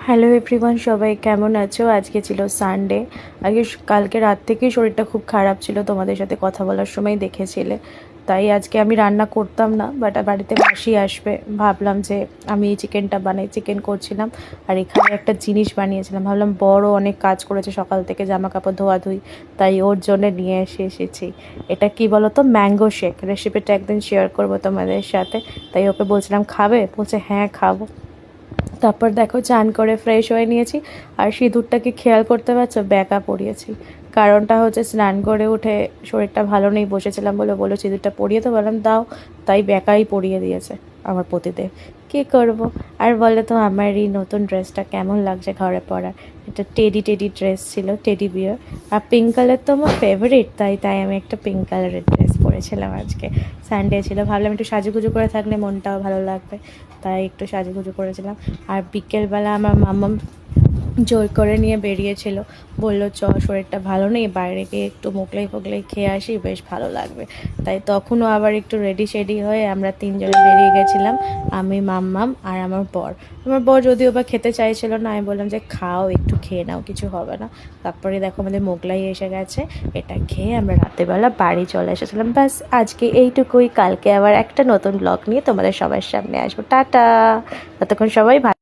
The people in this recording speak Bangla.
হ্যালো এভরিওয়ান, সবাই কেমন আছো? আজকে ছিল সানডে। কালকে রাত থেকেই শরীরটা খুব খারাপ ছিল, তোমাদের সাথে কথা বলার সময় দেখেছিলে। তাই আজকে আমি রান্না করতাম না, বাট বাড়িতে মাসি আসবে, ভাবলাম যে আমি এই চিকেনটা বানাই। চিকেন করছিলাম আর এখানে একটা জিনিস বানিয়েছিলাম। ভাবলাম বড় অনেক কাজ করেছে সকাল থেকে, জামা কাপড় ধোয়াধুয়ি, তাই ওর জন্য নিয়ে এসেছি। এটা কি বলো তো, ম্যাঙ্গো শেক। রেসিপিটা একদিন শেয়ার করবো তোমাদের সাথে। তাই ওকে বলছিলাম খাবে, বলছে হ্যাঁ খাবো। তারপর দেখো চান করে ফ্রেশ হয়ে নিয়েছি, আর সিঁদুরটাকে খেয়াল করতে পারছো, ব্যাকা পরিয়েছি। কারণটা হচ্ছে স্নান করে উঠে শরীরটা ভালো নেই, বসেছিলাম বলে বলো সিঁদুরটা পরিয়ে, তো বললাম দাও, তাই ব্যাকাই পরিয়ে দিয়েছে আমার পতিদেব। কী করব। আর বলে তো আমার এই নতুন ড্রেসটা কেমন লাগছে ঘরে পরা। এটা টেডি টেডি ড্রেস ছিল, টেডি বিয়ার। আর পিঙ্ক কালার তো আমার ফেভারিট, তাই তাই আমি একটা পিঙ্ক কালারের ড্রেস পরেছিলাম। আজকে সানডে ছিল, ভাবলাম একটু সাজুগুজু করে থাকলে মনটাও ভালো লাগবে, তাই একটু সাজুগুজু করেছিলাম। আর বিকেলবেলা আমার মাম্মাম জোর করে নিয়ে বেরিয়েছিল, বললো চ, শরীরটা ভালো নেই, বাইরে গিয়ে একটু মোগলাই ফোগলাই খেয়ে আসি, বেশ ভালো লাগবে। তাই তখনও আবার একটু রেডি শেডি হয়ে আমরা তিনজনে বেরিয়ে গেছিলাম, আমি, মাম্মাম আর আমার বর। আমার বর যদিও বা খেতে চাইছিল না, আমি বললাম যে খাও, একটু খেয়ে নাও, কিছু হবে না। তারপরে দেখো আমাদের মোগলাই এসে গেছে, এটা খেয়ে আমরা রাতেরবেলা বাড়ি চলে এসেছিলাম। ব্যাস আজকে এইটুকুই। কালকে আবার একটা নতুন ব্লগ নিয়ে তোমাদের সবার সামনে আসবো। টাটা। ততক্ষণ সবাই ভালো।